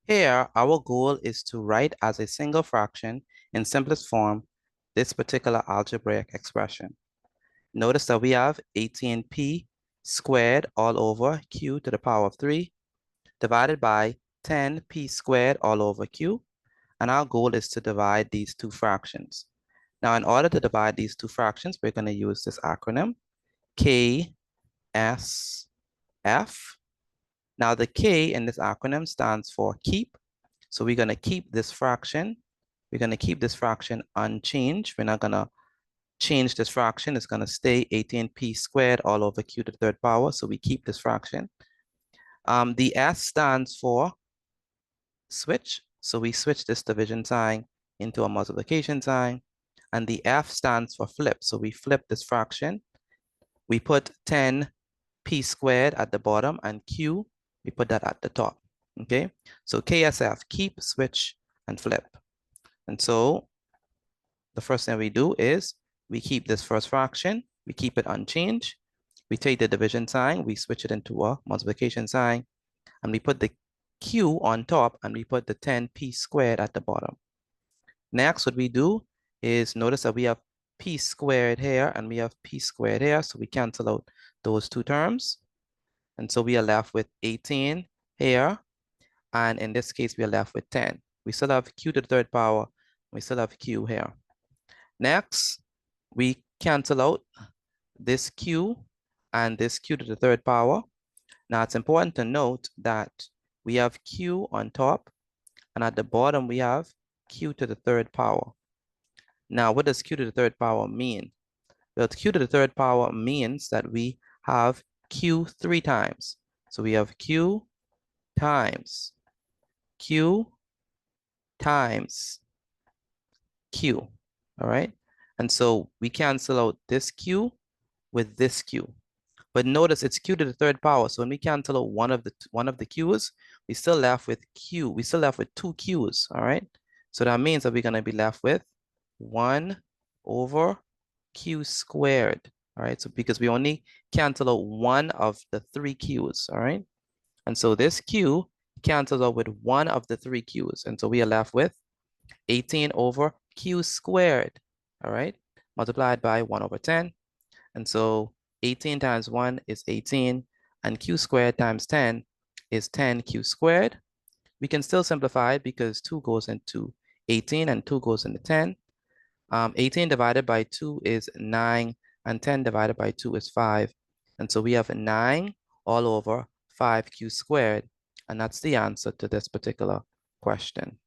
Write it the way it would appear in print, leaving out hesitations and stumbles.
Here, our goal is to write as a single fraction in simplest form this particular algebraic expression. Notice that we have 18p squared all over q to the power of 3 divided by 10p squared all over q. And our goal is to divide these two fractions. Now, in order to divide these two fractions, we're going to use this acronym, KSF. Now, the K in this acronym stands for keep. So we're going to keep this fraction. We're going to keep this fraction unchanged. We're not going to change this fraction. It's going to stay 18p squared all over q to the third power. So we keep this fraction. The S stands for switch. So we switch this division sign into a multiplication sign. And the F stands for flip. So we flip this fraction. We put 10p squared at the bottom and q, we put that at the top. Okay, so KSF, keep, switch, and flip. And so the first thing we do is we keep this first fraction, we keep it unchanged. We take the division sign, we switch it into a multiplication sign, and we put the q on top, and we put the 10p squared at the bottom. Next, what we do is notice that we have p squared here, and we have p squared here, so we cancel out those two terms. And so we are left with 18 here, and in this case, we are left with 10. We still have q to the third power, we still have q here. Next, we cancel out this q and this q to the third power. Now, it's important to note that we have q on top, and at the bottom, we have q to the third power. Now, what does q to the third power mean? Well, q to the third power means that we have q 3 times. So we have q times q times q, all right? And so we cancel out this q with this q. But notice it's q to the third power. So when we cancel out one of the q's, we still left with q. We still left with two q's, all right? So that means that we're going to be left with 1 over q squared, all right? So because we only cancel out one of the three q's, all right? And so this q cancels out with one of the three q's. And so we are left with 18 over q squared, all right? Multiplied by 1 over 10. And so 18 times 1 is 18, and q squared times 10 is 10q squared. We can still simplify it because 2 goes into 18 and 2 goes into 10. 18 divided by 2 is 9, and 10 divided by 2 is 5. And so we have 9 all over 5q squared, and that's the answer to this particular question.